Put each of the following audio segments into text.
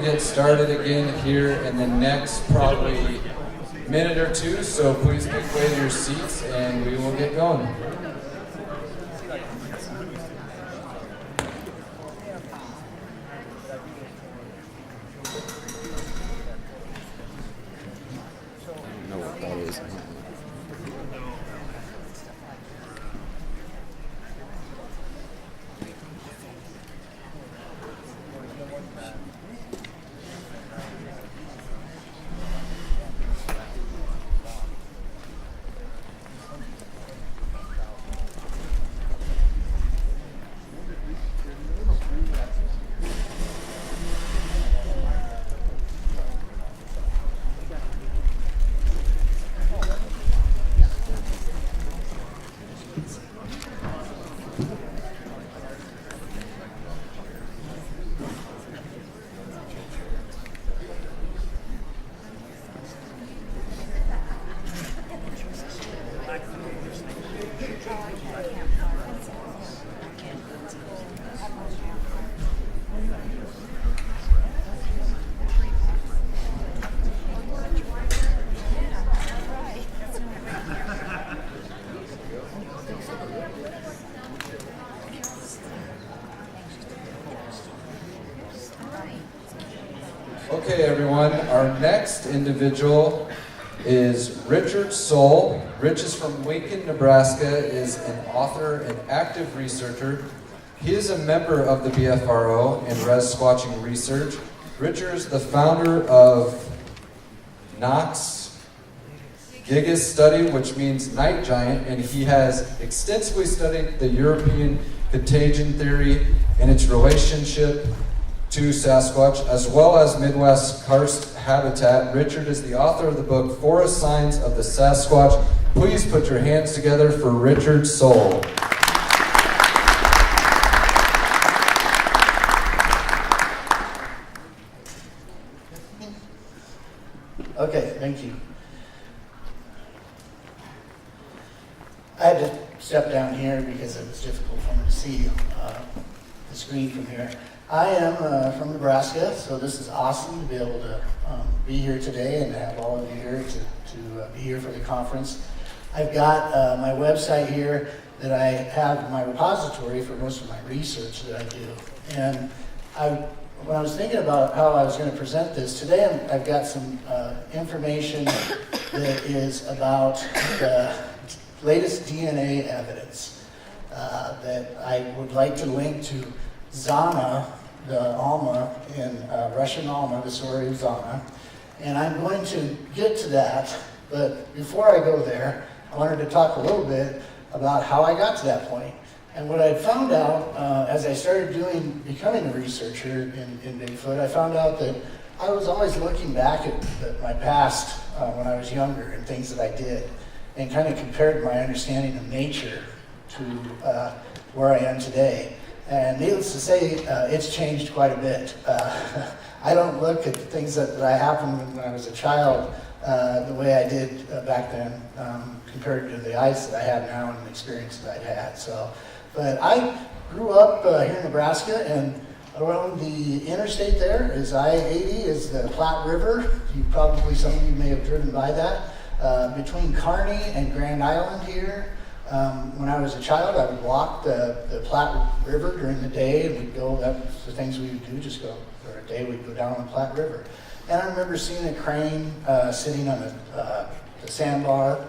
Get started again here in the next probably minute or two, so please make way to your seats and we will get going. Okay, everyone, our next individual is Richard Soule. Rich is from Lincoln, Nebraska, is an author and active researcher. He is a member of the Bfro and res squatching research. Richard is the founder of Gigas study, which means night giant, and he has extensively studied the European Contagion Theory and its relationship to Sasquatch, as well as Midwest karst habitat. Richard is the author of the book Forest Signs of the Sasquatch Please put your hands together for Richard Soule. Okay, thank you. I had to step down here because it was difficult for me to see the screen from here. I am from Nebraska, so this is awesome to be able to be here today and to have all of you here to be here for the conference. I've got my website here that I have my repository for most of my research that I do. And when I was thinking about how I was going to present this, today I've got some information that is about the latest DNA evidence that I would like to link to Zana, the Alma in Russian Alma, the story of Zana. And I'm going to get to that, but before I go there, I wanted to talk a little bit about how I got to that point. And what I found out as I started becoming a researcher in Bigfoot, I found out that I was always looking back at my past when I was younger and things that I did, and kind of compared my understanding of nature to where I am today. And needless to say, it's changed quite a bit. I don't look at the things that happened when I was a child the way I did back then compared to the eyes that I have now and the experience that I've had. But I grew up here in Nebraska, and around the interstate there is I-80 is the Platte River. Some of you may have driven by that. Between Kearney and Grand Island here, when I was a child, I would walk the Platte River during the day, and we'd go, that's the things we would do, just go, for a day we'd go down the Platte River. And I remember seeing a crane sitting on the sandbar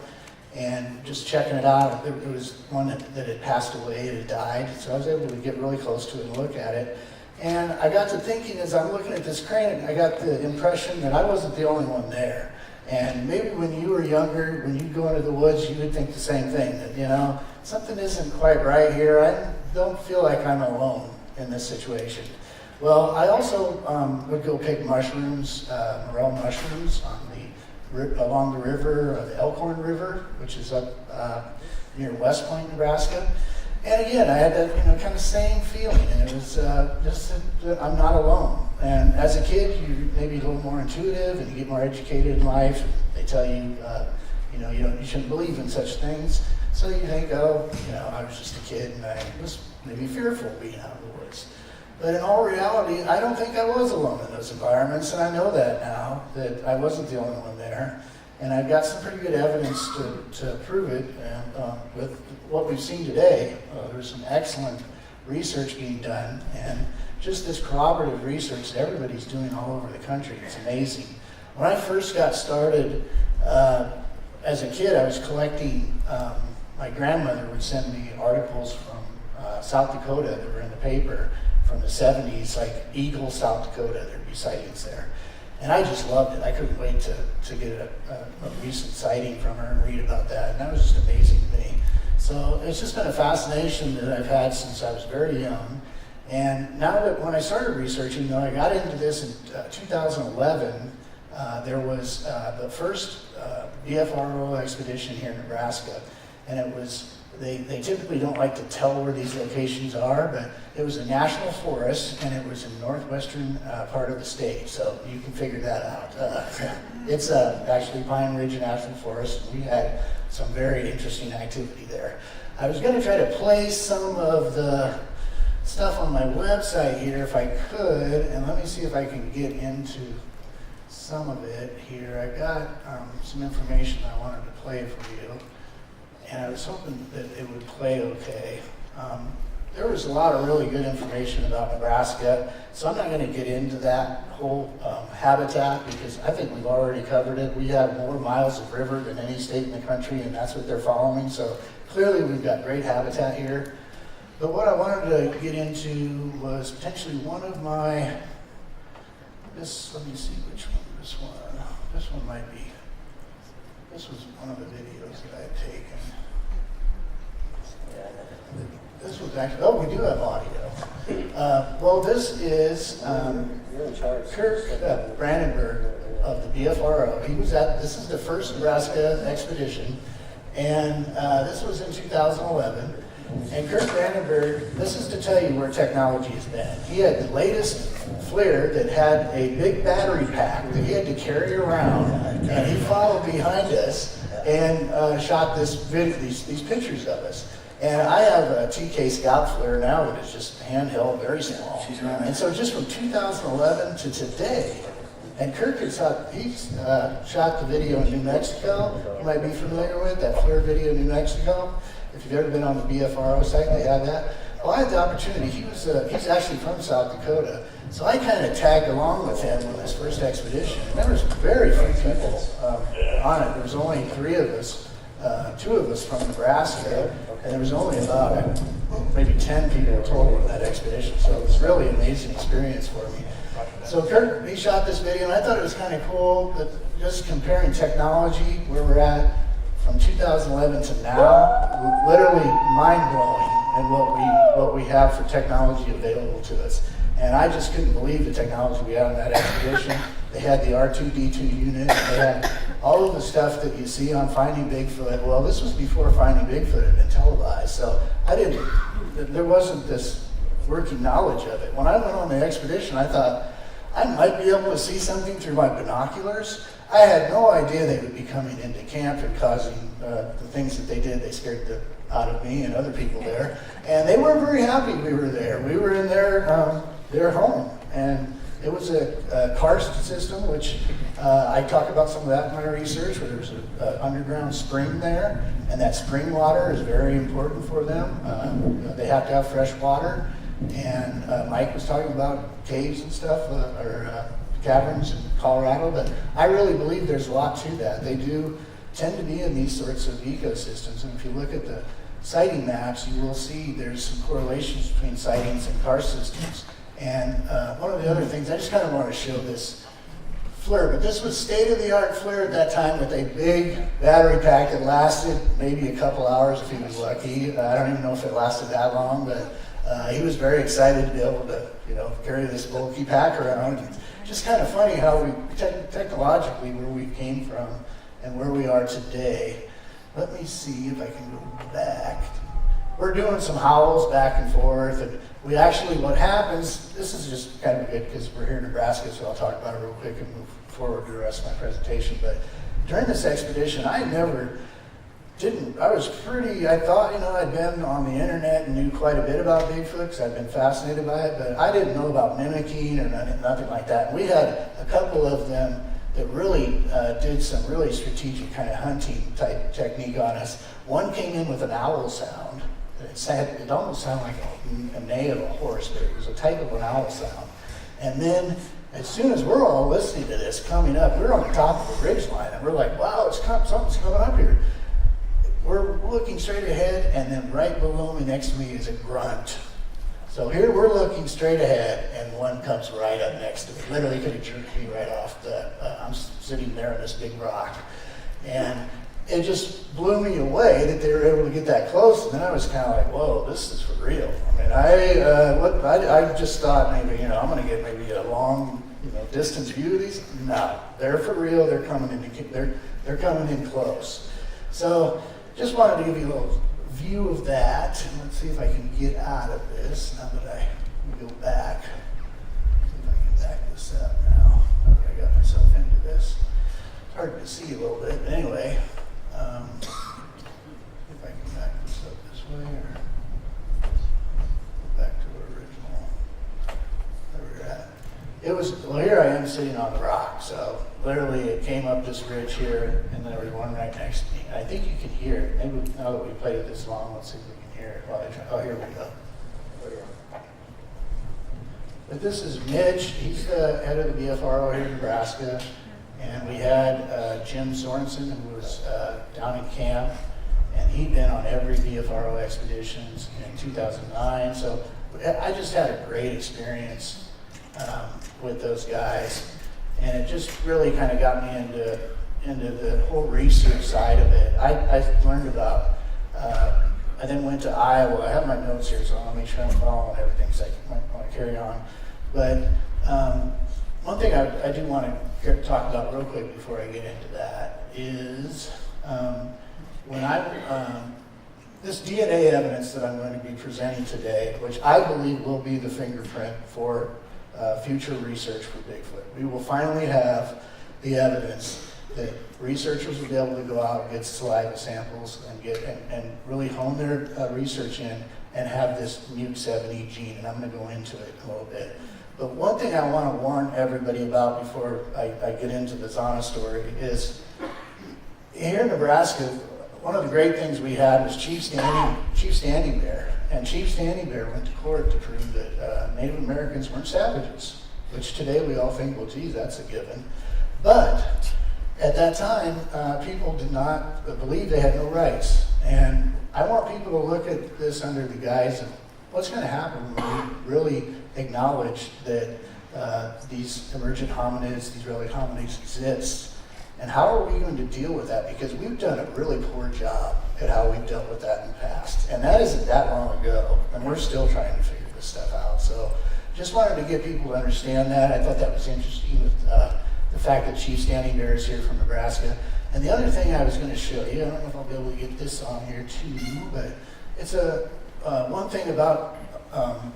and just checking it out. It was one that had passed away, it had died, so I was able to get really close to it and look at it. And I got to thinking, as I'm looking at this crane, I got the impression that I wasn't the only one there. And maybe when you were younger, when you'd go into the woods, you would think the same thing, that, something isn't quite right here. I don't feel like I'm alone in this situation. Well, I also would go pick mushrooms, morel mushrooms, along the river, the Elkhorn River, which is up near West Point, Nebraska. And again, I had that kind of same feeling, and it was just that I'm not alone. And as a kid, you're maybe a little more intuitive, and you get more educated in life. They tell you, you shouldn't believe in such things. So you think, I was just a kid, and I was maybe fearful being out in the woods. But in all reality, I don't think I was alone in those environments, and I know that now, that I wasn't the only one there. And I've got some pretty good evidence to prove it. And with what we've seen today, there's some excellent research being done, and just this corroborative research that everybody's doing all over the country. It's amazing. When I first got started, as a kid, I was collecting, my grandmother would send me articles from South Dakota that were in the paper from the 70s, like Eagle, South Dakota. There'd be sightings there. And I just loved it. I couldn't wait to get a recent sighting from her and read about that. And that was just amazing to me. So it's just been a fascination that I've had since I was very young. And now that when I started researching, I got into this in 2011. There was the first Bfro expedition here in Nebraska. And it was, they typically don't like to tell where these locations are, but it was a national forest, and it was in northwestern part of the state, so you can figure that out. It's actually Pine Ridge National Forest. We had some very interesting activity there. I was going to try to play some of the stuff on my website here if I could, and let me see if I can get into some of it here. I got some information I wanted to play for you, and I was hoping that it would play okay. There was a lot of really good information about Nebraska, so I'm not going to get into that whole habitat because I think we've already covered it. We have more miles of river than any state in the country, and that's what they're following, so clearly we've got great habitat here. But what I wanted to get into was potentially one of my, let me see which one, this one might be, this was one of the videos that I had taken. This was actually, we do have audio. Well, this is Kirk Brandenburg of the Bfro. This is the first Nebraska expedition, And this was in 2011. And Kurt Vandenberg, this is to tell you where technology has been. He had the latest FLIR that had a big battery pack that he had to carry around, and he followed behind us and shot these pictures of us. And I have a TK Scout FLIR now that is just handheld, very small. And so just from 2011 to today, and Kirk has shot the video in New Mexico. You might be familiar with that FLIR video in New Mexico. If you've ever been on the Bfro site, they have that. Well, I had the opportunity. He's actually from South Dakota, so I kind of tagged along with him on his first expedition. And there was very few people on it. There was only 3 of us, 2 of us from Nebraska, and there was only about maybe 10 people total in that expedition. So it was really an amazing experience for me. So Kurt, he shot this video, and I thought it was kind of cool that just comparing technology, where we're at from 2011 to now, literally mind-blowing in what we have for technology available to us. And I just couldn't believe the technology we had on that expedition. They had the R2-D2 unit, they had all of the stuff that you see on Finding Bigfoot. Well, this was before Finding Bigfoot had been televised, so there wasn't this working knowledge of it. When I went on the expedition, I thought, I might be able to see something through my binoculars. I had no idea they would be coming into camp and causing the things that they did. They scared the out of me and other people there. And they weren't very happy we were there. We were in their home. And it was a karst system, which I talk about some of that in my research, where there's an underground spring there. And that spring water is very important for them. They have to have fresh water. And Mike was talking about caves and stuff, or caverns in Colorado, but I really believe there's a lot to that. They do tend to be in these sorts of ecosystems, and if you look at the sighting maps, you will see there's some correlations between sightings and karst systems. And one of the other things, I just kind of want to show this FLIR, but this was state-of-the-art FLIR at that time with a big battery pack that lasted maybe a couple hours if he was lucky. I don't even know if it lasted that long, but he was very excited to be able to, carry this bulky pack around. It's just kind of funny how we technologically where we came from and where we are today. Let me see if I can go back. We're doing some howls back and forth, and we actually, what happens, this is just kind of good because we're here in Nebraska, so I'll talk about it real quick and move forward to the rest of my presentation. But during this expedition, I thought, I'd been on the internet and knew quite a bit about Bigfoot because I'd been fascinated by it, but I didn't know about mimicking or nothing like that. We had a couple of them that really did some really strategic kind of hunting type technique on us. One came in with an owl sound. It almost sounded like a neigh of a horse, but it was a type of an owl sound. And then as soon as we're all listening to this coming up, we're on the top of the ridge line, and we're like, wow, something's coming up here. We're looking straight ahead, and then right below me, next to me, is a grunt. So here we're looking straight ahead, and one comes right up next to me. Literally could have jerked me right off I'm sitting there on this big rock. And it just blew me away that they were able to get that close. And then I was kind of like, whoa, this is for real. I mean, I just thought maybe, I'm going to get maybe a long, distance view of these. No, they're for real. They're coming in close. So just wanted to give you a little view of that. And let's see if I can get out of this now that we go back. See if I can back this up now. I got myself into this. It's hard to see a little bit, but anyway. See if I can back this up this way or back to the original. Where we're at. Here I am sitting on the rock, so literally it came up this ridge here, and there was one right next to me. I think you can hear it. Maybe now that we played it this long, let's see if we can hear it. Here we go. But this is Mitch. He's the head of the Bfro here in Nebraska. And we had Jim Sorensen, who was down in camp, and he'd been on every Bfro expeditions in 2009. So I just had a great experience with those guys. And it just really kind of got me into the whole research side of it. I learned about, I then went to Iowa. I have my notes here, so I'll make sure I'm following everything so I want to carry on. But one thing I do want to talk about real quick before I get into that is this DNA evidence that I'm going to be presenting today, which I believe will be the fingerprint for future research for Bigfoot. We will finally have the evidence that researchers will be able to go out and get saliva samples and really hone their research in and have this MUC7E gene, and I'm going to go into it a little bit. But one thing I want to warn everybody about before I get into the Zana story is, here in Nebraska, one of the great things we had was Chief Standing Bear. And Chief Standing Bear went to court to prove that Native Americans weren't savages, which today we all think, well, geez, that's a given. But at that time, people did not believe they had no rights. And I want people to look at this under the guise of what's going to happen when we really acknowledge that these emergent hominids, these relic hominids exist. And how are we going to deal with that? Because we've done a really poor job at how we've dealt with that in the past. And that isn't that long ago, and we're still trying to figure this stuff out. So just wanted to get people to understand that. I thought that was interesting with the fact that Chief Standing Bear is here from Nebraska. And the other thing I was going to show you, I don't know if I'll be able to get this on here too, but it's one thing about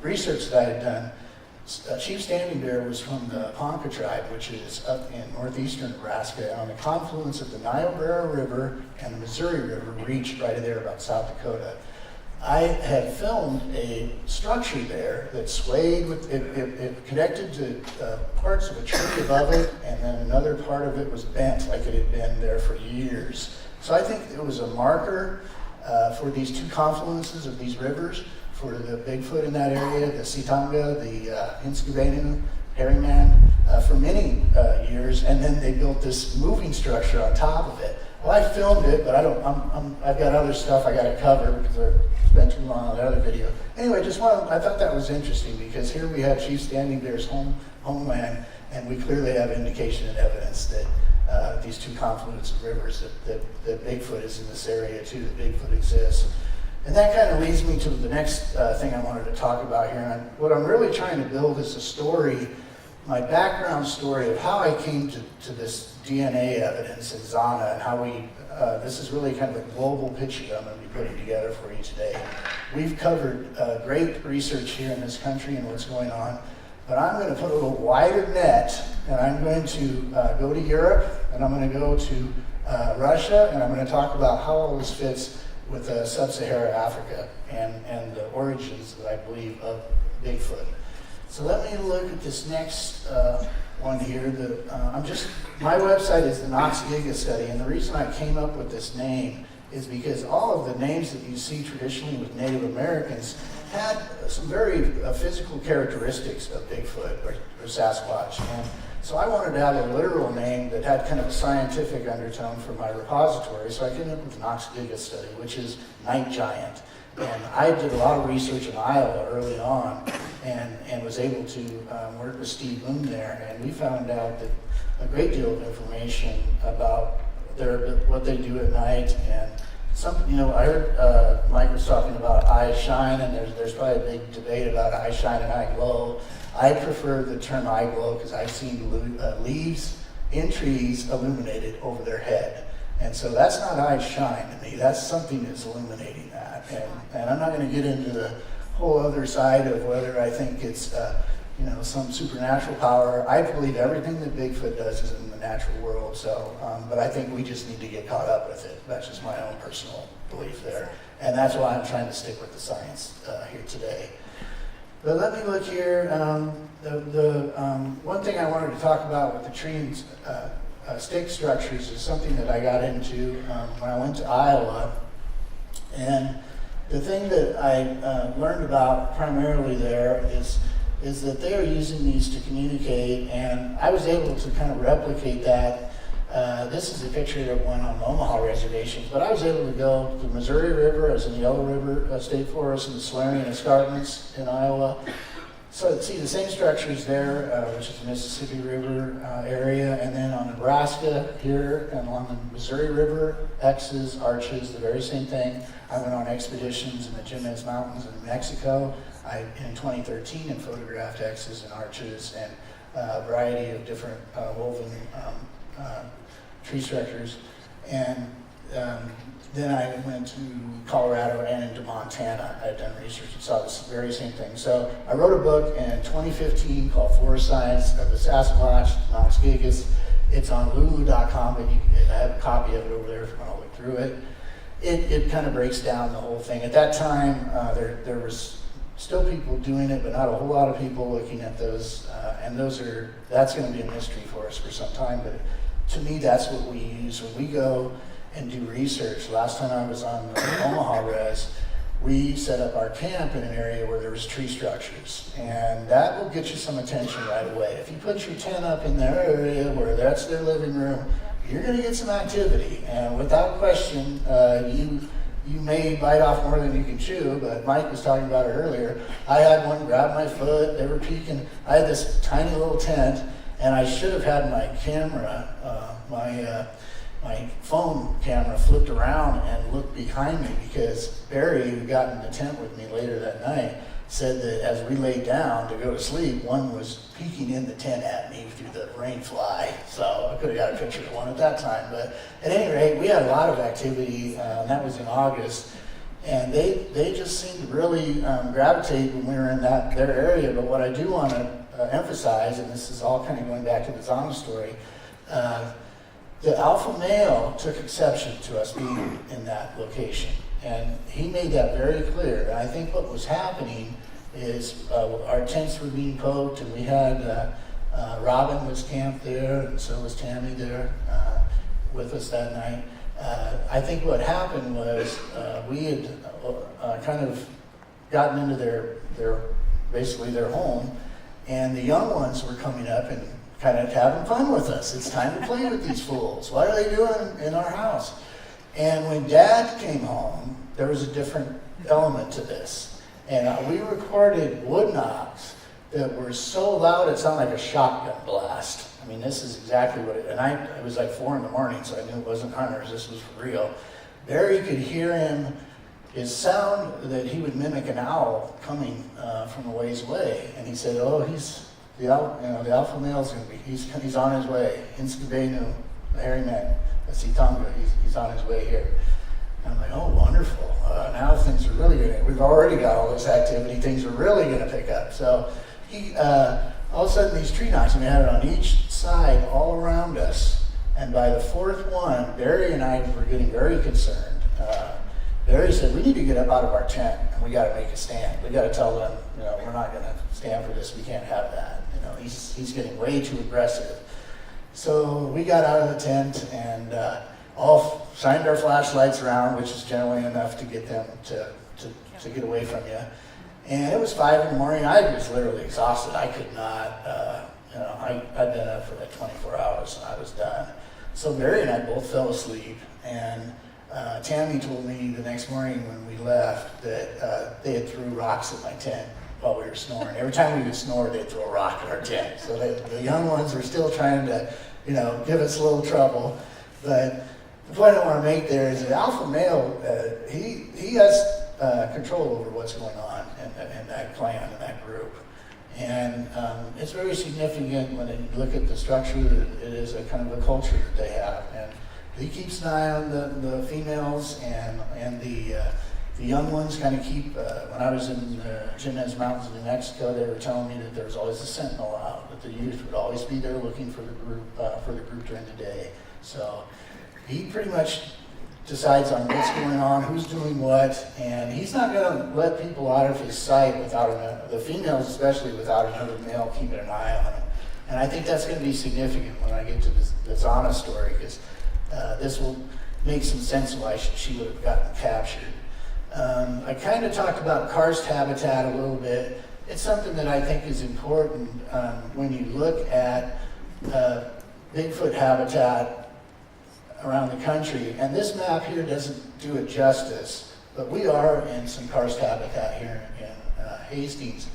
research that I had done. Chief Standing Bear was from the Ponca tribe, which is up in northeastern Nebraska, on the confluence of the Niobrara River and the Missouri River reach right there about South Dakota. I had filmed a structure there that swayed with it connected to parts of a tree above it, and then another part of it was bent like it had been there for years. So I think it was a marker for these two confluences of these rivers, for the Bigfoot in that area, the Sitanga, the Hinskubenu, Herringman, for many years, and then they built this moving structure on top of it. Well, I filmed it, but I've got other stuff I got to cover because I spent too long on the other video. Anyway, I thought that was interesting because here we have Chief Standing Bear's homeland, and we clearly have indication and evidence that these two confluents of rivers, that Bigfoot is in this area too, that Bigfoot exists. And that kind of leads me to the next thing I wanted to talk about here. And what I'm really trying to build is a story, my background story of how I came to this DNA evidence in Zana, and how this is really kind of a global picture that I'm going to be putting together for you today. We've covered great research here in this country and what's going on, but I'm going to put a little wider net, and I'm going to go to Europe, and I'm going to go to Russia, and I'm going to talk about how all this fits with Sub-Saharan Africa and the origins, that I believe, of Bigfoot. So let me look at this next one here. My website is the Gigas study, and the reason I came up with this name is because all of the names that you see traditionally with Native Americans had some very physical characteristics of Bigfoot or Sasquatch. And so I wanted to have a literal name that had kind of a scientific undertone for my repository, so I came up with the Gigas study, which is night giant. And I did a lot of research in Iowa early on, and was able to work with Steve Boone there, and we found out that a great deal of information about what they do at night. And I heard Mike was talking about eye shine, and there's probably a big debate about eye shine and eye glow. I prefer the term eye glow because I've seen leaves in trees illuminated over their head. And so that's not eye shine to me. That's something that's illuminating that. And I'm not going to get into the whole other side of whether I think it's some supernatural power. I believe everything that Bigfoot does is in the natural world. So, but I think we just need to get caught up with it. That's just my own personal belief there. And that's why I'm trying to stick with the science here today. But let me look here. The one thing I wanted to talk about with the tree and stick structures is something that I got into when I went to Iowa. And the thing that I learned about primarily there is that they are using these to communicate, and I was able to kind of replicate that. This is a picture of one on the Omaha reservation, but I was able to go to the Missouri River, I was in the Yellow River State Forest, and the Solarian Escarpments in Iowa. So see the same structures there, which is the Mississippi River area, and then on Nebraska here, and along the Missouri River, X's, arches, the very same thing. I went on expeditions in the Jimenez Mountains in New Mexico in 2013 and photographed X's and arches and a variety of different woven tree structures. And Then I went to Colorado and into Montana. I had done research and saw this very same thing. So I wrote a book in 2015 called Forest Signs of the Sasquatch, Knox Gigas. It's on lulu.com, but I have a copy of it over there if you want to look through it. It kind of breaks down the whole thing. At that time, there was still people doing it, but not a whole lot of people looking at those. And that's going to be a mystery for us for some time. But to me, that's what we use when we go and do research. Last time I was on the Omaha res, we set up our camp in an area where there was tree structures, and that will get you some attention right away. If you put your tent up in their area where that's their living room, you're going to get some activity, and without question, you may bite off more than you can chew, but Mike was talking about it earlier. I had one grab my foot, they were peeking. I had this tiny little tent, and I should have had my camera, my phone camera flipped around and looked behind me, because Barry, who got in the tent with me later that night, said that as we laid down to go to sleep, one was peeking in the tent at me through the rain fly. So I could have got a picture of one at that time. But at any rate, we had a lot of activity, and that was in August. And they just seemed to really gravitate when we were in their area. But what I do want to emphasize, and this is all kind of going back to the Zana story, the alpha male took exception to us being in that location, and he made that very clear. And I think what was happening is our tents were being poked, and we had Robin was camped there, and so was Tammy there with us that night. I think what happened was we had kind of gotten into their home, and the young ones were coming up and kind of having fun with us. It's time to play with these fools. What are they doing in our house? And when Dad came home, there was a different element to this. And we recorded wood knocks that were so loud it sounded like a shotgun blast. I mean, this is exactly what it was like 4 a.m, so I knew it wasn't hunters, this was for real. Barry could hear his sound that he would mimic an owl coming from a ways away. And he said, oh, the alpha male's going to be, he's on his way. Inskabenu, the hairy man, Sitonga, he's on his way here. And I'm like, oh, wonderful. Now things are really going to, we've already got all this activity, things are really going to pick up. So all of a sudden these tree knocks, and we had it on each side all around us. And by the 4th one, Barry and I were getting very concerned. Barry said, we need to get up out of our tent, and we got to make a stand. We got to tell them, we're not going to stand for this. We can't have that. He's getting way too aggressive. So we got out of the tent and all shined our flashlights around, which is generally enough to get them to get away from you. And it was 5 a.m. I was literally exhausted. I could not, I'd been up for like 24 hours and I was done. So Barry and I both fell asleep, and Tammy told me the next morning when we left that they had threw rocks at my tent while we were snoring. Every time we would snore, they'd throw a rock at our tent. So the young ones were still trying to, give us a little trouble. But the point I want to make there is that alpha male, he has control over what's going on in that clan, in that group. And it's very significant when you look at the structure. It is a kind of a culture that they have. And he keeps an eye on the females, and the young ones kind of keep, when I was in the Jimenez Mountains of New Mexico, they were telling me that there was always a sentinel out, that the youth would always be there looking for the group during the day. So he pretty much decides on what's going on, who's doing what, and he's not going to let people out of his sight without the females especially, without another male keeping an eye on him. And I think that's going to be significant when I get to the Zana story, because this will make some sense why she would have gotten captured. I kind of talked about karst habitat a little bit. It's something that I think is important when you look at Bigfoot habitat around the country. And this map here doesn't do it justice, but we are in some karst habitat here in Hastings.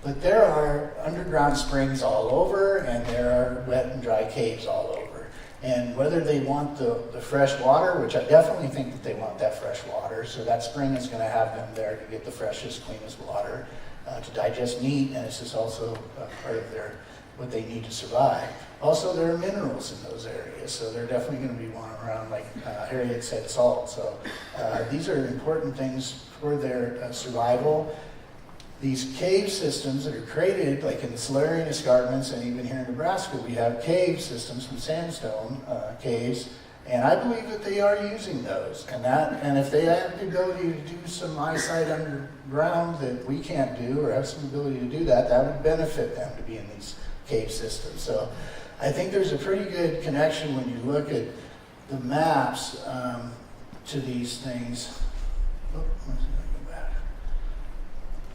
But there are underground springs all over, and there are wet and dry caves all over. And whether they want the fresh water, which I definitely think that they want that fresh water, so that spring is going to have them there to get the freshest, cleanest water, to digest meat, and it's just also part of what they need to survive. Also, there are minerals in those areas, so they're definitely going to be one around, like Harriet said, salt. So these are important things for their survival. These cave systems that are created, like in the Silurian escarpments, and even here in Nebraska, we have cave systems from sandstone caves, and I believe that they are using those. And if they have the ability to do some eyesight underground that we can't do, or have some ability to do that, that would benefit them to be in these cave systems. So I think there's a pretty good connection when you look at the maps to these things. Oh,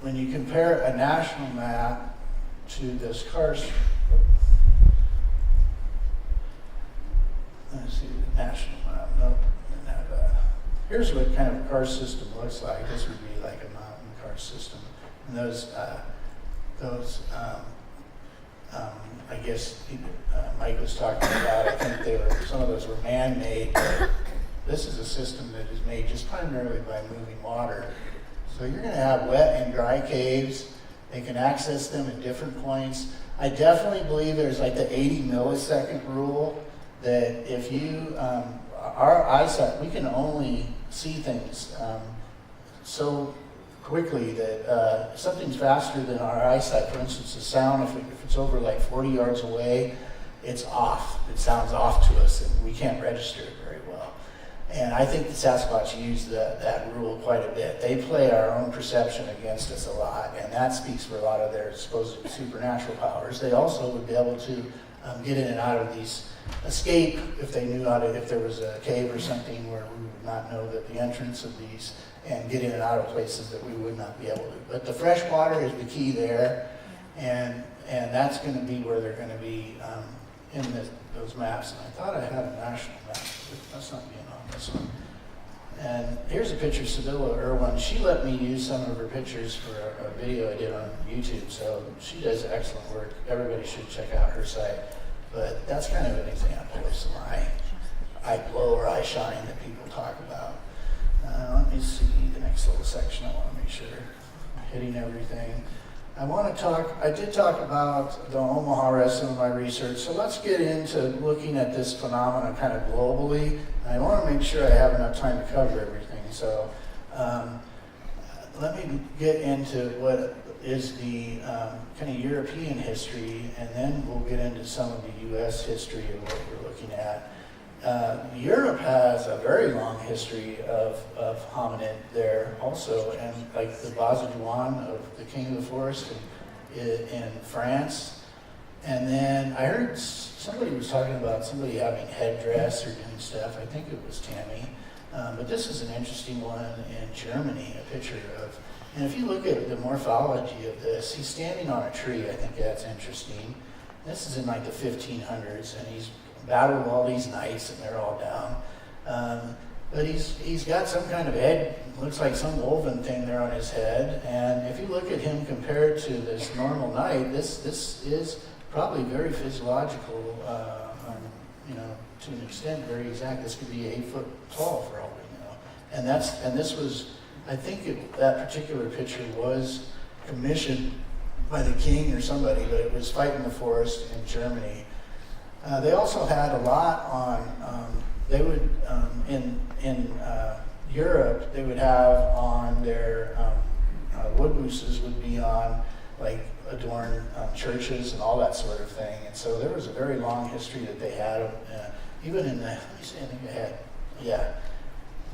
when you compare a national map to this karst, let's see, the national map, nope, here's what kind of a karst system looks like. This would be like a mountain karst system. And those I guess Mike was talking about, I think some of those were man-made, but this is a system that is made just primarily by moving water. So you're going to have wet and dry caves. They can access them at different points. I definitely believe there's like the 80 millisecond rule, that if you, our eyesight, we can only see things so quickly that if something's faster than our eyesight, for instance, the sound, if it's over like 40 yards away, it's off. It sounds off to us, and we can't register it very well. And I think the Sasquatch use that rule quite a bit. They play our own perception against us a lot, and that speaks for a lot of their supposed supernatural powers. They also would be able to get in and out of these, escape if they knew how to, if there was a cave or something where we would not know that the entrance of these, and get in and out of places that we would not be able to. But the fresh water is the key there, and that's going to be where they're going to be in those maps. And I thought I had a national map, but that's not being on this one. And here's a picture of Sibylla Irwin. She let me use some of her pictures for a video I did on YouTube, so she does excellent work. Everybody should check out her site. But that's kind of an example of some eye glow or eye shine that people talk about. Let me see the next little section. I want to make sure I'm hitting everything. I did talk about the Omaha rest of my research, so let's get into looking at this phenomenon kind of globally. I want to make sure I have enough time to cover everything, so let me get into what is the kind of European history, and then we'll get into some of the U.S. history of what we're looking at. Europe has a very long history of hominin there also, and like the Bazajuan of the King of the Forest in France. And then I heard somebody was talking about somebody having headdress or doing stuff. I think it was Tammy. But this is an interesting one in Germany, a picture of, and if you look at the morphology of this, he's standing on a tree. I think that's interesting. This is in like the 1500s, and he's battled all these knights, and they're all down. But he's got some kind of head, looks like some woven thing there on his head. And if you look at him compared to this normal knight, this is probably very physiological, to an extent, very exact. This could be 8 foot tall for all we know. And this was, I think that particular picture was commissioned by the king or somebody, but it was fighting the forest in Germany. They also had a lot on, they would, in Europe, they would have on their wood booses would be on, like, adorned churches and all that sort of thing. And so there was a very long history that they had, even in the, let me see, I think I had, yeah.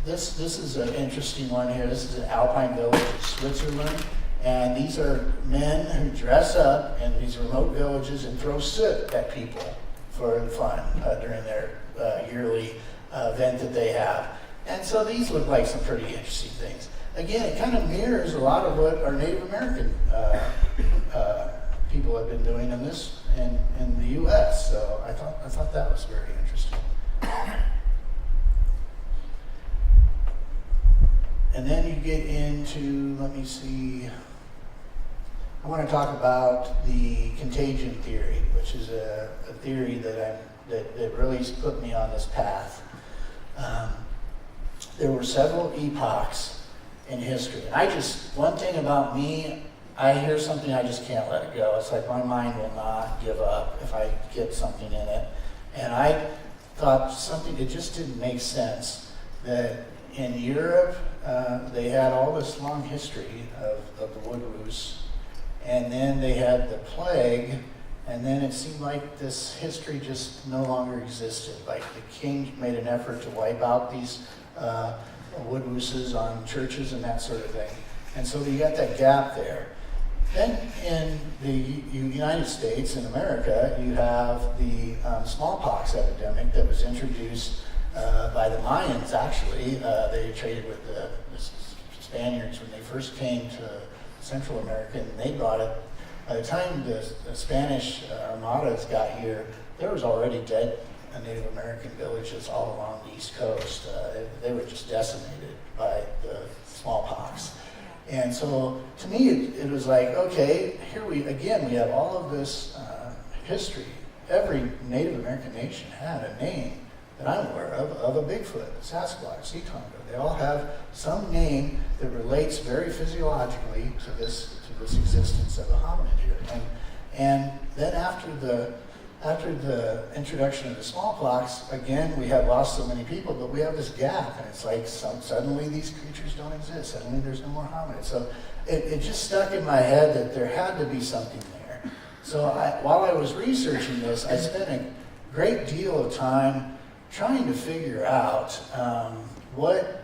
This is an interesting one here. This is an alpine village in Switzerland. And these are men who dress up in these remote villages and throw soot at people for fun during their yearly event that they have. And so these look like some pretty interesting things. Again, it kind of mirrors a lot of what our Native American people have been doing in the U.S. So I thought that was very interesting. And then you get into, let me see, I want to talk about the contagion theory, which is a theory that really put me on this path. There were several epochs in history. And one thing about me, I hear something, I just can't let it go. It's like my mind will not give up if I get something in it. And I thought it just didn't make sense that in Europe, they had all this long history of the woodlouse, and then they had the plague, and then it seemed like this history just no longer existed. Like the king made an effort to wipe out these woodlouses on churches and that sort of thing. And so you got that gap there. Then in the United States, in America, you have the smallpox epidemic that was introduced by the Mayans, actually. They traded with the Spaniards when they first came to Central America, and they brought it. By the time the Spanish armadas got here, there was already dead Native American villages all along the East Coast. They were just decimated by the smallpox. And so to me, it was like, okay, here we have all of this history. Every Native American nation had a name that I'm aware of a Bigfoot, a Sasquatch, sea congo. They all have some name that relates very physiologically to this existence of a hominid here. And then after the introduction of the smallpox, again, we had lost so many people, but we have this gap, and it's like suddenly these creatures don't exist. Suddenly there's no more hominids. So it just stuck in my head that there had to be something there. So while I was researching this, I spent a great deal of time trying to figure out what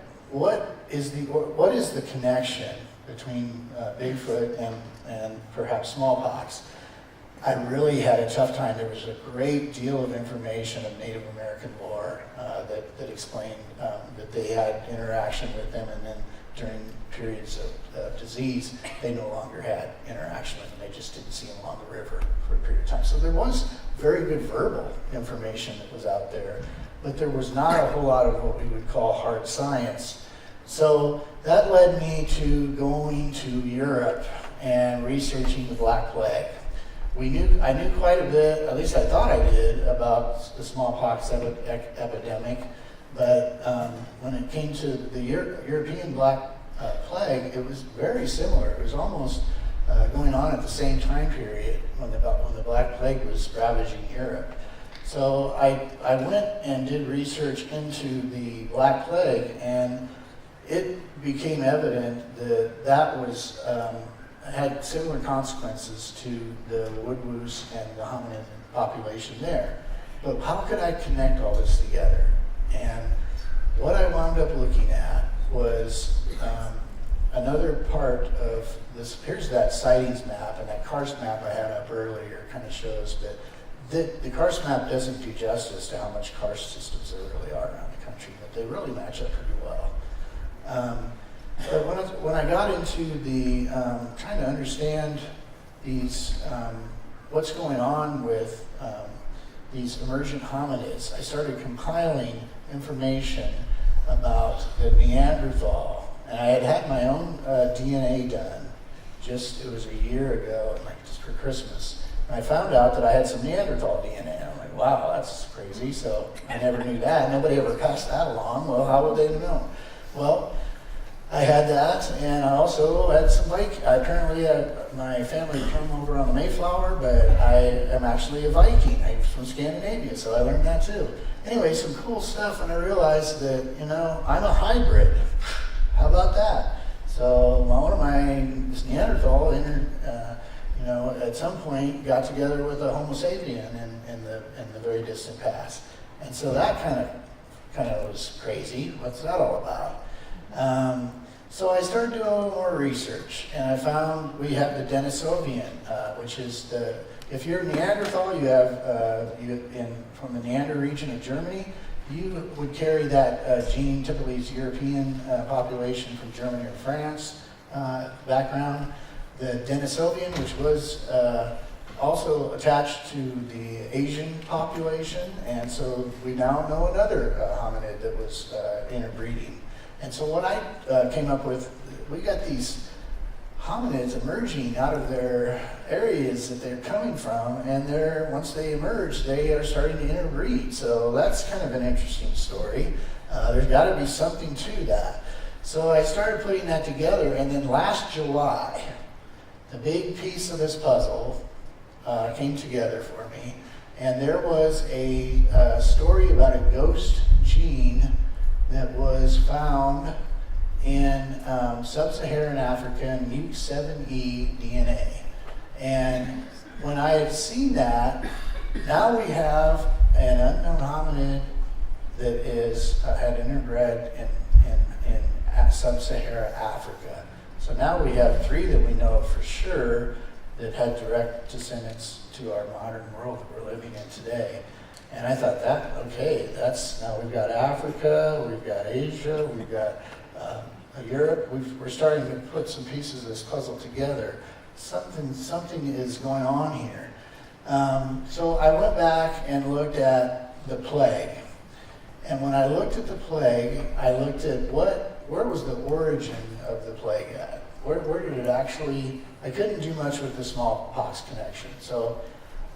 is the connection between Bigfoot and perhaps smallpox. I really had a tough time. There was a great deal of information of Native American lore that explained that they had interaction with them, and then during periods of disease, they no longer had interaction with them. They just didn't see them along the river for a period of time. So there was very good verbal information that was out there, but there was not a whole lot of what we would call hard science. So that led me to going to Europe and researching the Black Plague. I knew quite a bit, at least I thought I did, about the smallpox epidemic, but when it came to the European Black Plague, it was very similar. It was almost going on at the same time period when the Black Plague was ravaging Europe. So I went and did research into the Black Plague, and it became evident that was had similar consequences to the woodlouse and the hominin population there. But how could I connect all this together? And what I wound up looking at was another part of this. Here's that sightings map, and that karst map I had up earlier kind of shows that the karst map doesn't do justice to how much karst systems there really are around the country, but they really match up pretty well. But when I got into the trying to understand these, what's going on with these emergent hominids, I started compiling information about the Neanderthal, and I had my own DNA done. It was a year ago, like just for Christmas. And I found out that I had some Neanderthal DNA. I'm like, wow, that's crazy. So I never knew that. Nobody ever passed that along. Well, how would they know? Well, I had that, and I also had some Viking. Apparently, my family came over on the Mayflower, but I am actually a Viking. I'm from Scandinavia, so I learned that too. Anyway, some cool stuff, and I realized that, I'm a hybrid. How about that? So one of this Neanderthal, at some point got together with a Homo sapien in the very distant past, and so that kind of was crazy. What's that all about? So I started doing a little more research, and I found we have the Denisovian, which is if you're Neanderthal, you have from the Neander region of Germany, you would carry that gene. Typically, it's European population from Germany or France background. The Denisovian, which was also attached to the Asian population, and so we now know another hominid that was interbreeding. And so what I came up with, we got these hominids emerging out of their areas that they're coming from, and once they emerge, they are starting to interbreed. So that's kind of an interesting story. There's got to be something to that. So I started putting that together, and then last July, the big piece of this puzzle came together for me, and there was a story about a ghost gene that was found in Sub-Saharan African MUC7E DNA. And when I had seen that, now we have an unknown hominid that had interbred in Sub-Saharan Africa. So now we have 3 that we know for sure that had direct descendants to our modern world that we're living in today. And I thought now we've got Africa, we've got Asia, we've got Europe. We're starting to put some pieces of this puzzle together. Something is going on here. So I went back and looked at the plague. And when I looked at the plague, I looked at where was the origin of the plague at? Where did it actually, I couldn't do much with the smallpox connection. So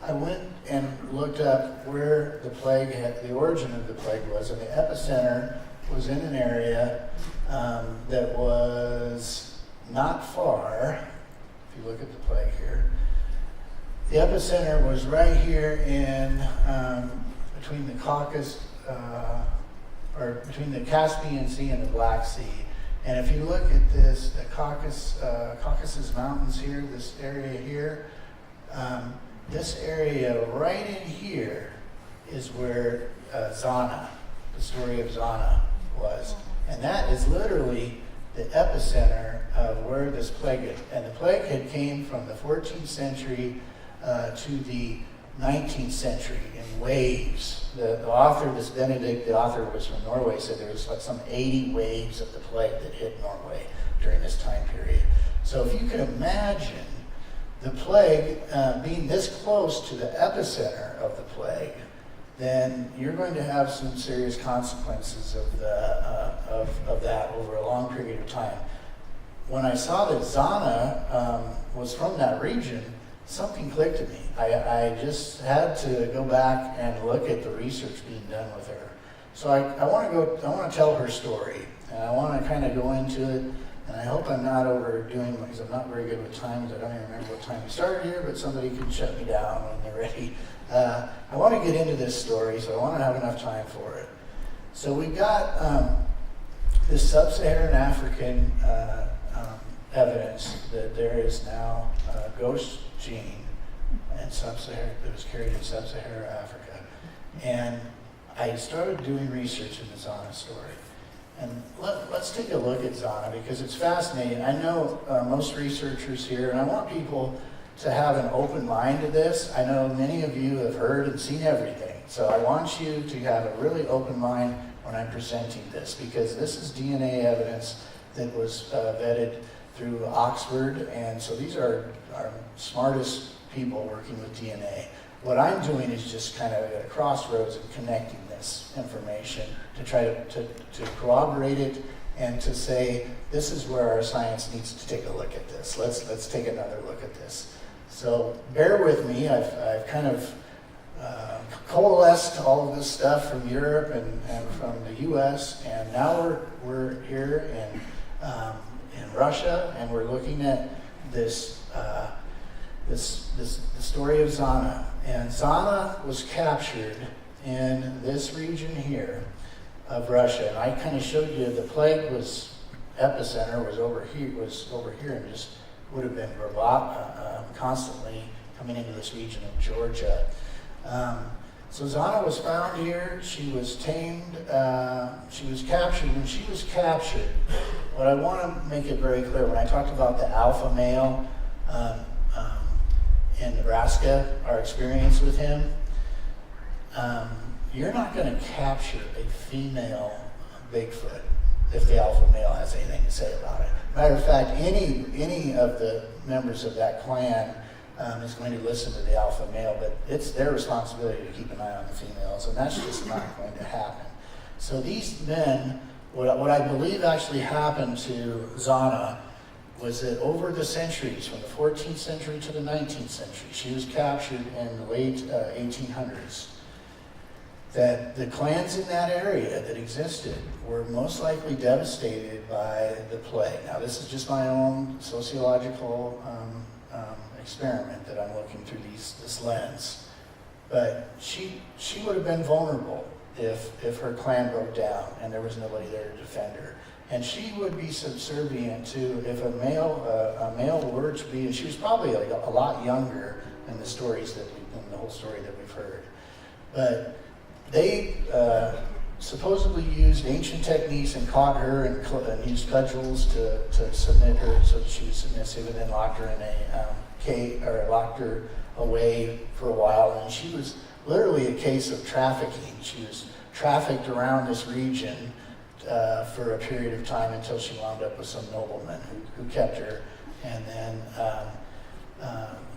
I went and looked up where the origin of the plague was, and the epicenter was in an area that was not far. If you look at the plague here, the epicenter was right here in between the Caucasus, or between the Caspian Sea and the Black Sea. And if you look at this, the Caucasus Mountains here, this area here, this area right in here is where Zana, the story of Zana was. And that is literally the epicenter of where this plague is. And the plague had came from the 14th century to the 19th century in waves. The author, this Benedict, the author was from Norway, said there was like some 80 waves of the plague that hit Norway during this time period. So if you can imagine the plague being this close to the epicenter of the plague, then you're going to have some serious consequences of that over a long period of time. When I saw that Zana was from that region, something clicked to me. I just had to go back and look at the research being done with her. So I want to tell her story, and I want to kind of go into it. And I hope I'm not overdoing it because I'm not very good with times. I don't even remember what time we started here, but somebody can shut me down when they're ready. I want to get into this story, so I want to have enough time for it. So we got this Sub-Saharan African evidence that there is now a ghost gene in Sub-Saharan that was carried in Sub-Saharan Africa. And I started doing research in the Zana story. And let's take a look at Zana because it's fascinating. I know most researchers here, and I want people to have an open mind to this. I know many of you have heard and seen everything. So I want you to have a really open mind when I'm presenting this because this is DNA evidence that was vetted through Oxford. And so these are our smartest people working with DNA. What I'm doing is just kind of at a crossroads and connecting this information to try to corroborate it and to say, this is where our science needs to take a look at this. Let's take another look at this. So bear with me. I've kind of coalesced all of this stuff from Europe and from the U.S. and now we're here in Russia and we're looking at this the story of Zana. And Zana was captured in this region here of Russia. And I kind of showed you the plague epicenter was over here and just would have been constantly coming into this region of Georgia. So Zana was found here. She was tamed. She was captured. When she was captured, what I want to make it very clear, when I talked about the alpha male in Nebraska, our experience with him, you're not going to capture a female Bigfoot if the alpha male has anything to say about it. Matter of fact, any of the members of that clan is going to listen to the alpha male, but it's their responsibility to keep an eye on the females, and that's just not going to happen. So these men, what I believe actually happened to Zana was that over the centuries, from the 14th century to the 19th century, she was captured in the late 1800s, that the clans in that area that existed were most likely devastated by the plague. Now, this is just my own sociological experiment that I'm looking through this lens. But she would have been vulnerable if her clan broke down and there was nobody there to defend her. And she would be subservient to if a male were to be, and she was probably like a lot younger than the stories than the whole story that we've heard. But they supposedly used ancient techniques and caught her and used cudgels to submit her so that she was submissive, and then locked her in a cage, or locked her away for a while. And she was literally a case of trafficking. She was trafficked around this region for a period of time until she wound up with some nobleman who kept her, and then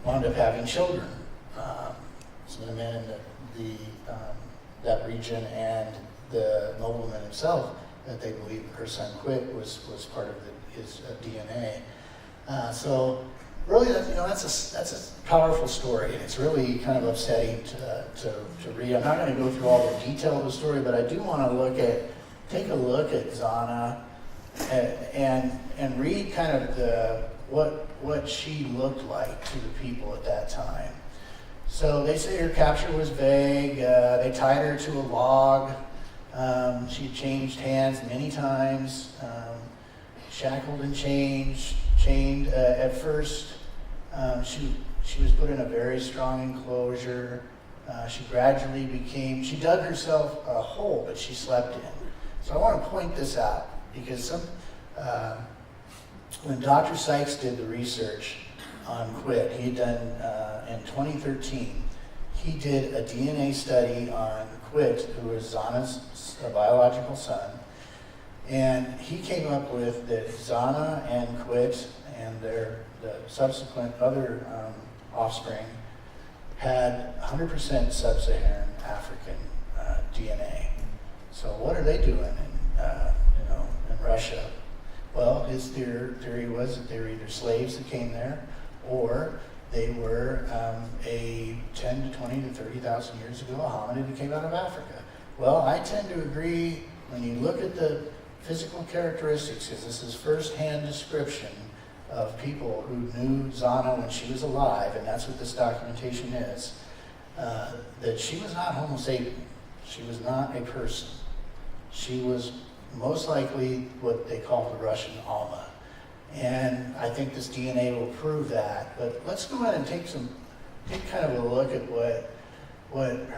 wound up having children. Some of the men in that region and the nobleman himself, that they believe her son Quit was part of his DNA. So really, that's a powerful story, and it's really kind of upsetting to read. I'm not going to go through all the detail of the story, but I do want to take a look at Zana and read kind of what she looked like to the people at that time. So they say her capture was vague. They tied her to a log. She changed hands many times, shackled and chained. At first, she was put in a very strong enclosure. She dug herself a hole that she slept in. So I want to point this out because when Dr. Sykes did the research on Quit, he had done in 2013, he did a DNA study on Quit, who was Zana's biological son, and he came up with that Zana and Quit and the subsequent other offspring had 100% Sub-Saharan African DNA. So what are they doing in Russia? Well, his theory was that they were either slaves that came there, or they were a 10 to 20 to 30,000 years ago, a hominid who came out of Africa. Well, I tend to agree when you look at the physical characteristics, because this is first-hand description of people who knew Zana when she was alive, and that's what this documentation is, that she was not Homo sapien. She was not a person. She was most likely what they call the Russian Alma. And I think this DNA will prove that. But let's go ahead and take kind of a look at what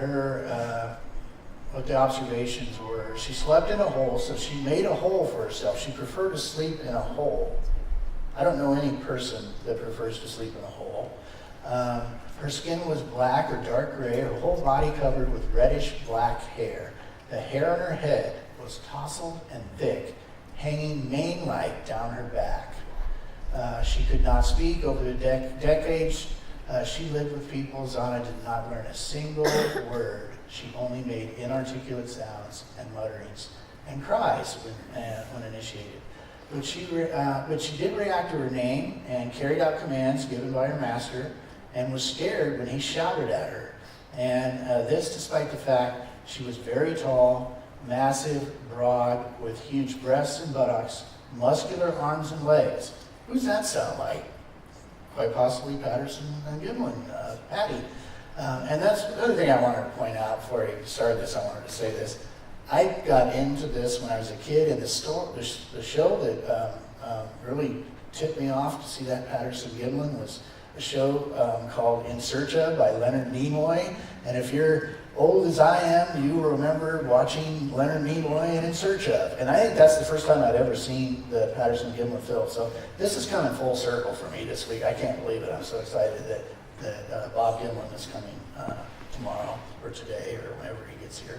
the observations were. She slept in a hole, so she made a hole for herself. She preferred to sleep in a hole. I don't know any person that prefers to sleep in a hole. Her skin was black or dark gray, her whole body covered with reddish black hair. The hair on her head was tousled and thick, hanging mane-like down her back. She could not speak. Over the decades she lived with people. Zana did not learn a single word. She only made inarticulate sounds and mutterings and cries when initiated. But she did react to her name and carried out commands given by her master, and was scared when he shouted at her. And this despite the fact she was very tall, massive, broad, with huge breasts and buttocks, muscular arms and legs. Who's that sound like? Quite possibly Patterson and Gimlin, Patty. And that's the other thing I wanted to point out before I started this. I wanted to say this. I got into this when I was a kid, and the show that really tipped me off to see that Patterson Gimlin was a show called In Search Of by Leonard Nimoy. And if you're old as I am, you will remember watching Leonard Nimoy and In Search Of. And I think that's the first time I'd ever seen the Patterson Gimlin film. So this is coming full circle for me this week. I can't believe it. I'm so excited that Bob Gimlin is coming tomorrow, or today, or whenever he gets here.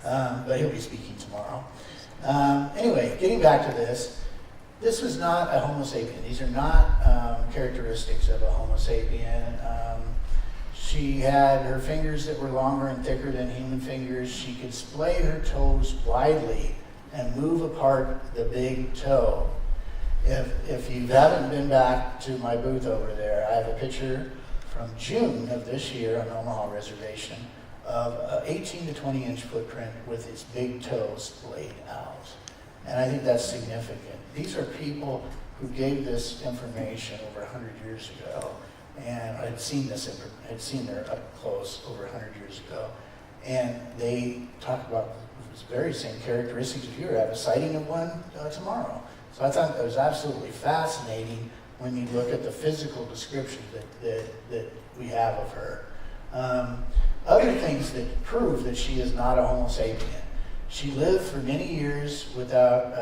But he'll be speaking tomorrow. Anyway, getting back to this. This was not a Homo sapien. These are not characteristics of a Homo sapien. She had her fingers that were longer and thicker than human fingers. She could splay her toes widely and move apart the big toe. If you haven't been back to my booth over there, I have a picture from June of this year on Omaha Reservation of an 18 to 20 inch footprint with its big toes splayed out. And I think that's significant. These are people who gave this information over 100 years ago. and I'd seen her up close over 100 years ago, and they talk about this very same characteristics. If you were to have a sighting of one tomorrow. So I thought that was absolutely fascinating when you look at the physical description that we have of her. Other things that prove that she is not a Homo sapien. She lived for many years without,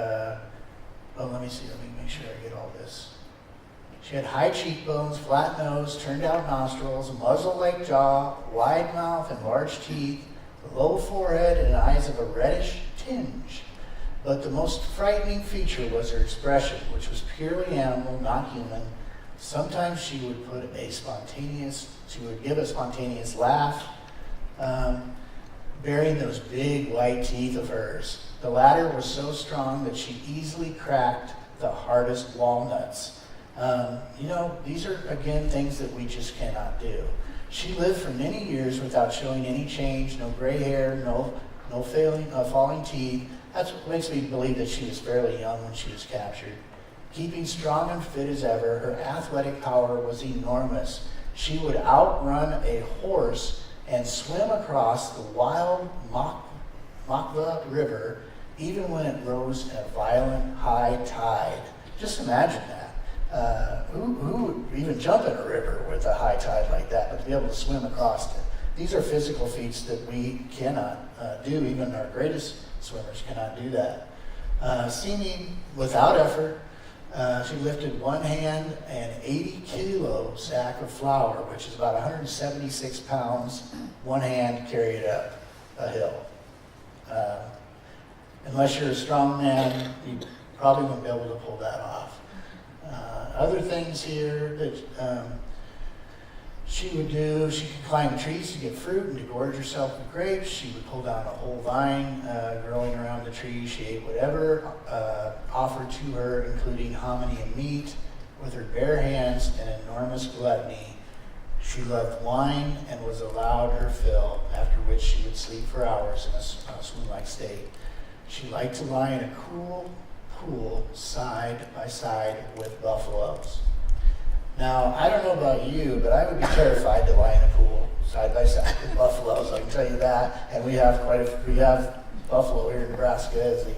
let me make sure I get all this. She had high cheekbones, flat nose, turned out nostrils, a muzzle-like jaw, wide mouth and large teeth, a low forehead and eyes of a reddish tinge. But the most frightening feature was her expression, which was purely animal, not human. Sometimes she would give a spontaneous laugh, bearing those big white teeth of hers. The latter was so strong that she easily cracked the hardest walnuts. These are, again, things that we just cannot do. She lived for many years without showing any change, no gray hair, no falling teeth. That's what makes me believe that she was fairly young when she was captured. Keeping strong and fit as ever, her athletic power was enormous. She would outrun a horse and swim across the wild Makva River, even when it rose at a violent high tide. Just imagine that. Who would even jump in a river with a high tide like that, but to be able to swim across it? These are physical feats that we cannot do. Even our greatest swimmers cannot do that. Seeming without effort, she lifted one hand and 80-kilo sack of flour, which is about 176 pounds. One hand carried it up a hill. Unless you're a strong man, you probably won't be able to pull that off. Other things here that she would do, she could climb trees to get fruit and to gorge herself with grapes. She would pull down a whole vine growing around the tree. She ate whatever offered to her, including hominin meat, with her bare hands and enormous gluttony. She loved wine and was allowed her fill, after which she would sleep for hours in a swoon-like state. She liked to lie in a cool pool side by side with buffaloes. Now, I don't know about you, but I would be terrified to lie in a pool side by side with buffaloes. I can tell you that. And we have buffalo here in Nebraska, as in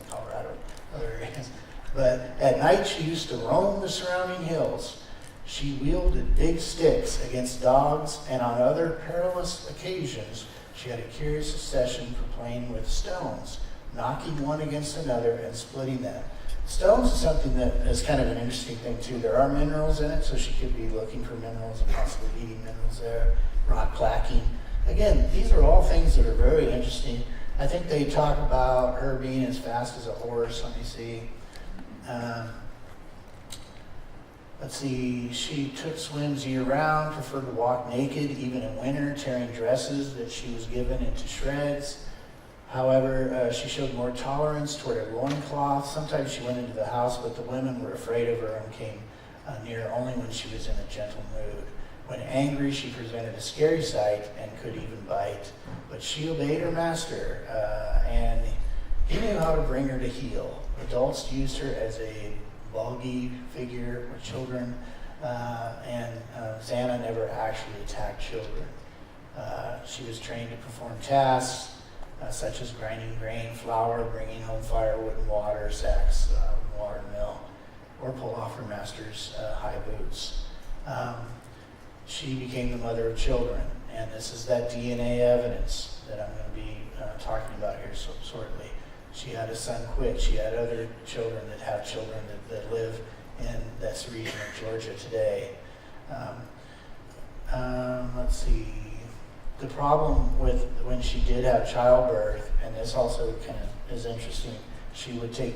Colorado, other areas. But at night, she used to roam the surrounding hills. She wielded big sticks against dogs, and on other perilous occasions, she had a curious obsession for playing with stones, knocking one against another and splitting them. Stones is something that is kind of an interesting thing too. There are minerals in it, so she could be looking for minerals and possibly eating minerals there. Rock clacking. Again, these are all things that are very interesting. I think they talk about her being as fast as a horse. Let me see. Let's see. She took swims year-round, preferred to walk naked, even in winter, tearing dresses that she was given into shreds. However, she showed more tolerance toward a loincloth. Sometimes she went into the house, but the women were afraid of her and came near only when she was in a gentle mood. When angry, she presented a scary sight and could even bite. But she obeyed her master, and he knew how to bring her to heel. Adults used her as a bulgy figure with children, and Zana never actually attacked children. She was trained to perform tasks, such as grinding grain, flour, bringing home firewood and water, sacks, water mill, or pull off her master's high boots. She became the mother of children, and this is that DNA evidence that I'm going to be talking about here shortly. She had a son quit. She had other children that have children that live in this region of Georgia today. Let's see. The problem with when she did have childbirth, and this also kind of is interesting, she would take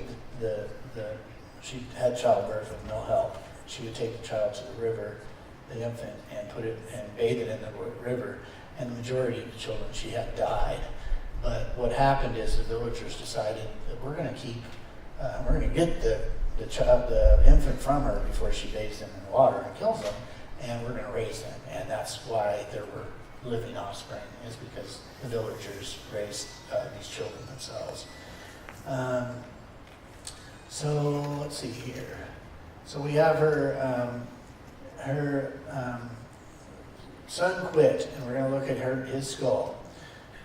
she had childbirth with no help. She would take the child to the river, the infant, and put it and bathe it in the river, and the majority of the children she had died. But what happened is the villagers decided that we're going to get the infant from her before she bathes them in water and kills them, and we're going to raise them. And that's why there were living offspring, is because the villagers raised these children themselves. So let's see here. So we have her her son quit, and we're going to look at his skull.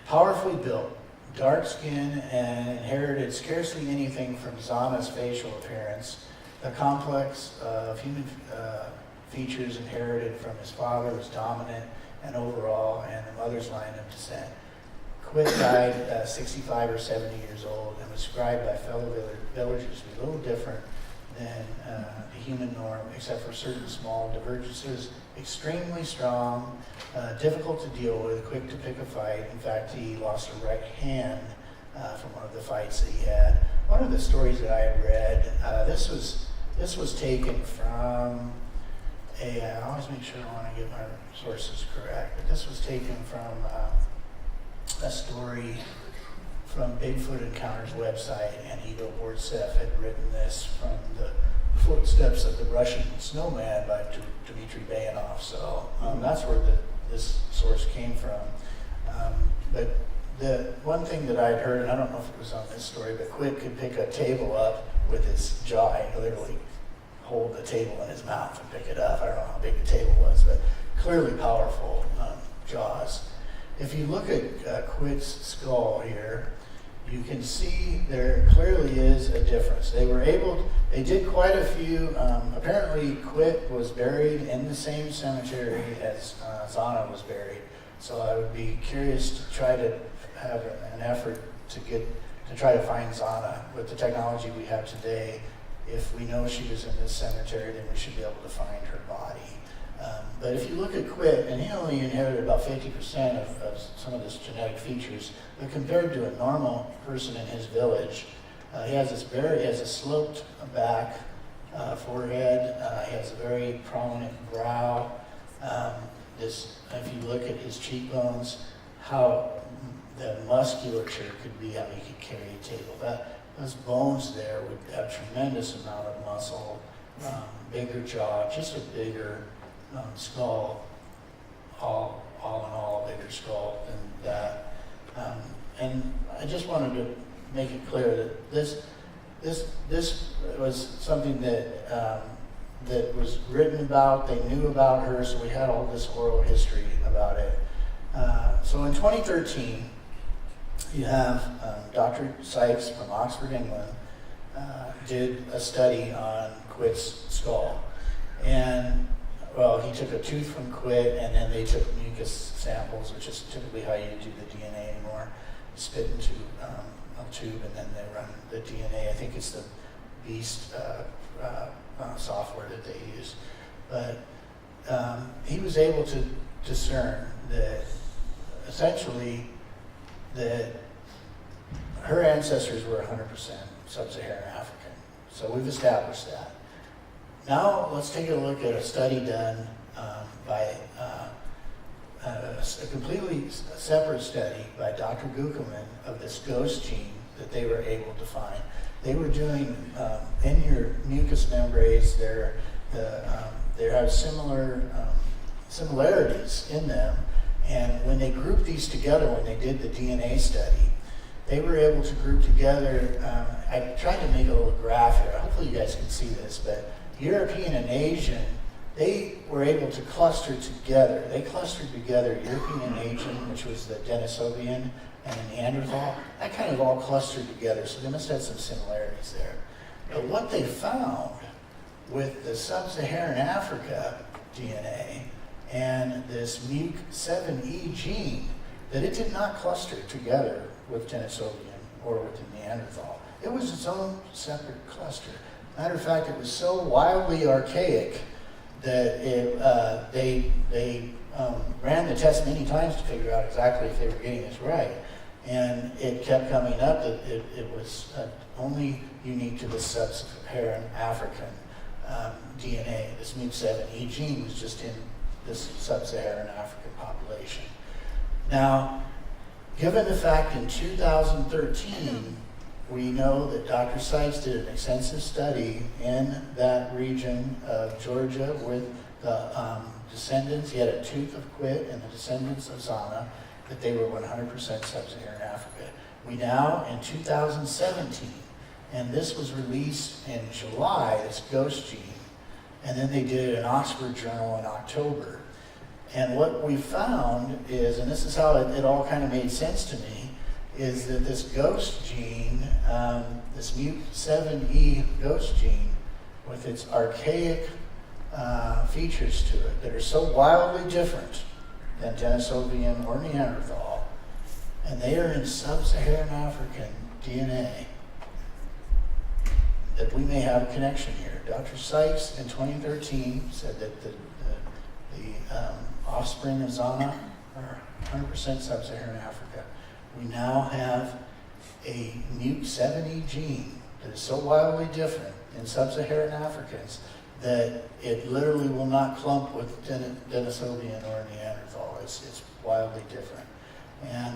Powerfully built, dark skin, and inherited scarcely anything from Zana's facial appearance. The complex of human features inherited from his father was dominant and overall, and the mother's line of descent. Quit died 65 or 70 years old and was described by fellow villagers to be a little different than the human norm, except for certain small divergences. Extremely strong, difficult to deal with, quick to pick a fight. In fact, he lost a right hand from one of the fights that he had. One of the stories that I had read, this was taken from I always make sure I want to get my sources correct, but this was taken from a story from Bigfoot Encounters website, and Igor Burtsev had written this from the footsteps of the Russian snowman by Dmitry Bayanov. So that's where this source came from. But the one thing that I'd heard, and I don't know if it was on this story, but Quit could pick a table up with his jaw and literally hold the table in his mouth and pick it up. I don't know how big the table was, but clearly powerful jaws. If you look at Quit's skull here, you can see there clearly is a difference. They did quite a few, apparently Quit was buried in the same cemetery as Zana was buried. So I would be curious to try to have an effort to try to find Zana. With the technology we have today, if we know she was in this cemetery, then we should be able to find her body. But if you look at Quit, and he only inherited about 50% of some of his genetic features, but compared to a normal person in his village, he has a sloped back, forehead. He has a very prominent brow. If you look at his cheekbones, how the musculature could be how he could carry a table. Those bones there would have tremendous amount of muscle, bigger jaw, just a bigger skull, all in all, a bigger skull than that. And I just wanted to make it clear that this was something that was written about. They knew about her, so we had all this oral history about it. So in 2013, you have Dr. Sykes from Oxford, England, did a study on Quit's skull. And, well, he took a tooth from Quit, and then they took mucus samples, which is typically how you do the DNA anymore, spit into a tube, and then they run the DNA. I think it's the Beast software that they use. But he was able to discern that essentially that her ancestors were 100% Sub-Saharan African. So we've established that. Now let's take a look at a study done by a completely separate study by Dr. Gokcumen of this ghost gene that they were able to find. They were doing, in your mucous membranes, there are similarities in them. And when they grouped these together, when they did the DNA study, they were able to group together, I tried to make a little graph here, hopefully you guys can see this, but European and Asian, they were able to cluster together. They clustered together European and Asian, which was the Denisovian and the Neanderthal. That kind of all clustered together, so they must have some similarities there. But what they found with the Sub-Saharan Africa DNA and this MUC7E gene, that it did not cluster together with Denisovian or with the Neanderthal. It was its own separate cluster. Matter of fact, it was so wildly archaic that they ran the test many times to figure out exactly if they were getting this right. And it kept coming up that it was only unique to the Sub-Saharan African DNA. This MUC7E gene was just in this Sub-Saharan African population. Now, given the fact in 2013, we know that Dr. Sykes did an extensive study in that region of Georgia with the descendants. He had a tooth of Quit and the descendants of Zana, that they were 100% Sub-Saharan Africa. We now, in 2017, and this was released in July, this ghost gene, and then they did an Oxford journal in October. And what we found is, and this is how it all kind of made sense to me, is that this ghost gene, this MUC7E ghost gene, with its archaic features to it that are so wildly different than Denisovian or Neanderthal, and they are in Sub-Saharan African DNA, that we may have a connection here. Dr. Sykes in 2013 said that the offspring of Zana are 100% Sub-Saharan Africa. We now have a MUC7E gene that is so wildly different in Sub-Saharan Africans that it literally will not clump with Denisovian or Neanderthal. It's wildly different. And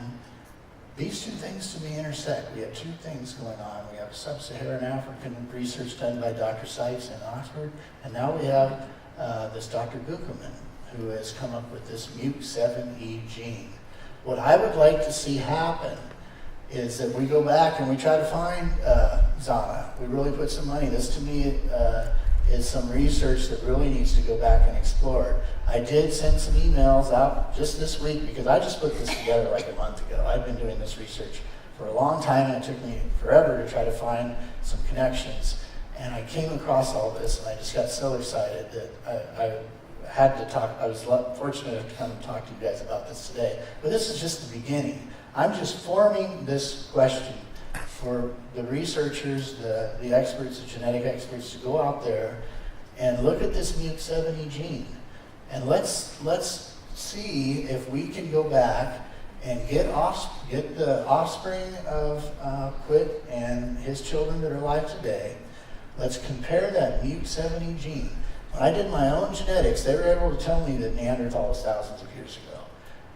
these two things to me intersect. We have two things going on. We have Sub-Saharan African research done by Dr. Sykes in Oxford, and now we have this Dr. Gokcumen, who has come up with this MUC7E gene. What I would like to see happen is that we go back and we try to find Zana. We really put some money. This to me is some research that really needs to go back and explore. I did send some emails out just this week because I just put this together like a month ago. I've been doing this research for a long time, and it took me forever to try to find some connections. And I came across all this, and I just got so excited that I had to talk. I was fortunate to come and talk to you guys about this today. But this is just the beginning. I'm just forming this question for the researchers, the experts, the genetic experts, to go out there and look at this MUC7E gene. And let's see if we can go back and get the offspring of Quit and his children that are alive today. Let's compare that MUC7E gene. When I did my own genetics, they were able to tell me that Neanderthal was thousands of years ago.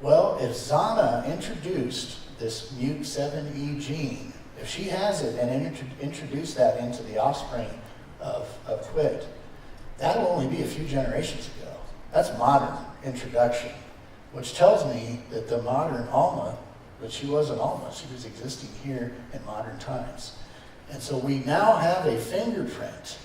Well, if Zana introduced this MUC7E gene, if she has it and introduced that into the offspring of Quit, that will only be a few generations ago. That's modern introduction, which tells me that the modern Alma, that she was an Alma, she was existing here in modern times. And so we now have a fingerprint.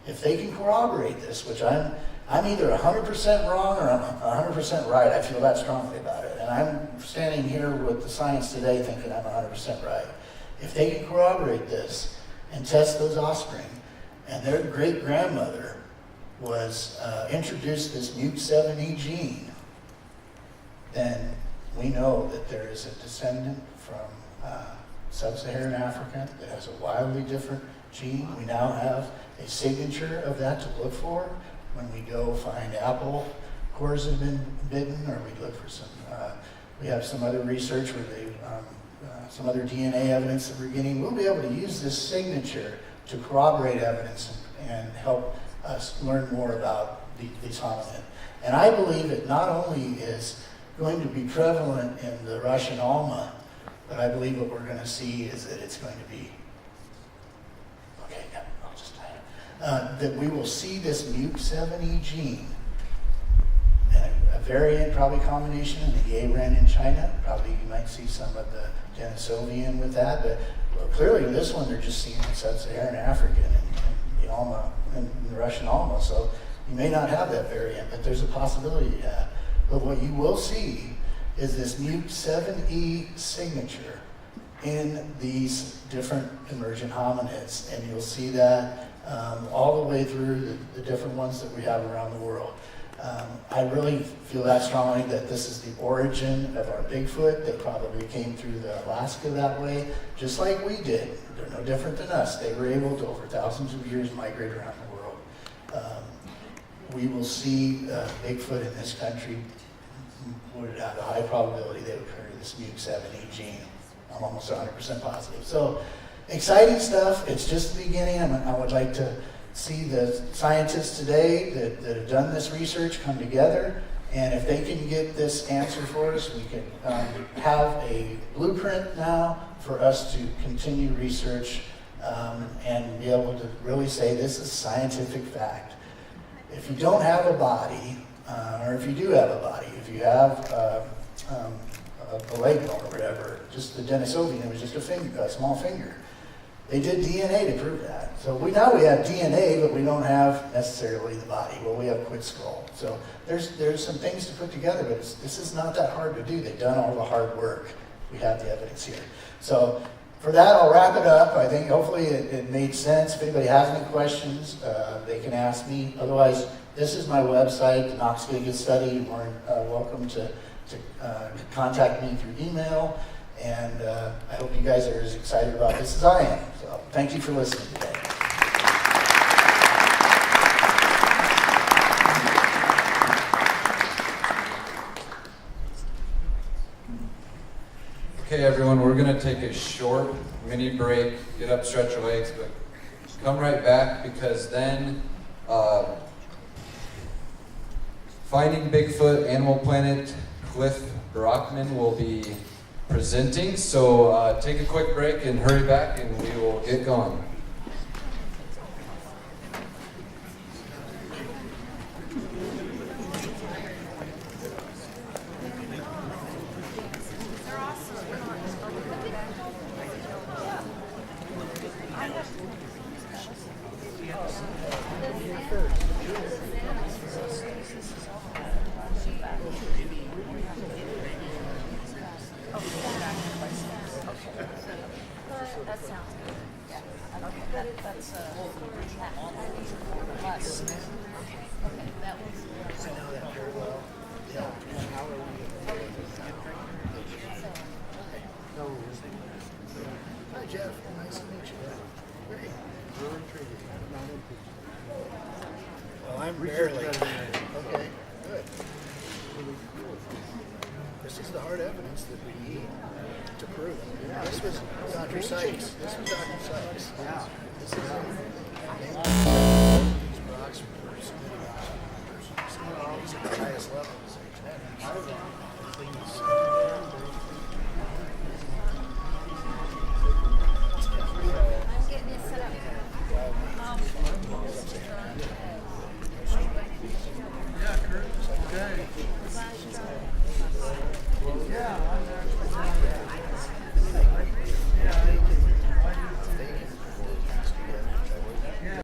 If they can corroborate this, which I'm either 100% wrong or I'm 100% right. I feel that strongly about it. And I'm standing here with the science today thinking I'm 100% right. If they can corroborate this and test those offspring, and their great-grandmother was introduced this MUC7E gene, then we know that there is a descendant from Sub-Saharan Africa that has a wildly different gene. We now have a signature of that to look for when we go find apple cores that have been bitten, or we look for some, we have some other research where they, some other DNA evidence that we're getting. We'll be able to use this signature to corroborate evidence and help us learn more about these hominin. And I believe it not only is going to be prevalent in the Russian Alma, but I believe what we're going to see is that it's going to be, okay, yeah, I'll just tie it. That we will see this MUC7E gene, and a variant, probably combination in the Yay-Ren in China. Probably you might see some of the Denisovian with that, but clearly this one they're just seeing the Sub-Saharan African and the Alma and the Russian Alma. So you may not have that variant, but there's a possibility you have. But what you will see is this MUC7E signature in these different emergent hominids, and you'll see that all the way through the different ones that we have around the world. I really feel that strongly that this is the origin of our Bigfoot. They probably came through Alaska that way, just like we did. They're no different than us. They were able to, over thousands of years, migrate around the world. We will see Bigfoot in this country would have a high probability they would carry this MUC7E gene. I'm almost 100% positive. So exciting stuff. It's just the beginning. I would like to see the scientists today that have done this research come together, and if they can get this answer for us, we can have a blueprint now for us to continue research and be able to really say this is scientific fact. If you don't have a body, or if you do have a body, if you have a leg bone or whatever, just the Denisovian, it was just a finger, a small finger. They did DNA to prove that. So we have DNA, but we don't have necessarily the body. Well, we have quit skull. So there's some things to put together, but this is not that hard to do. They've done all the hard work. We have the evidence here. So for that, I'll wrap it up. I think hopefully it made sense. If anybody has any questions, they can ask me. Otherwise, this is my website, the Knox-Gigas study. You're more welcome to contact me through email. And I hope you guys are as excited about this as I am. So thank you for listening today. Okay, everyone, we're going to take a short mini break. Get up, stretch your legs, but come right back because then Finding Bigfoot, Animal Planet, Cliff Brockman will be presenting. So take a quick break and hurry back and we will get going. That sounds good. Yeah. Okay. That's less. Okay. That was. I know that very well. Yeah. Hi, Jeff. Nice to meet you. Great. Well, I'm barely. Okay, good. This is the hard evidence that we need to prove. This was Dr. Sykes. This was Dr. Sykes. Yeah. This is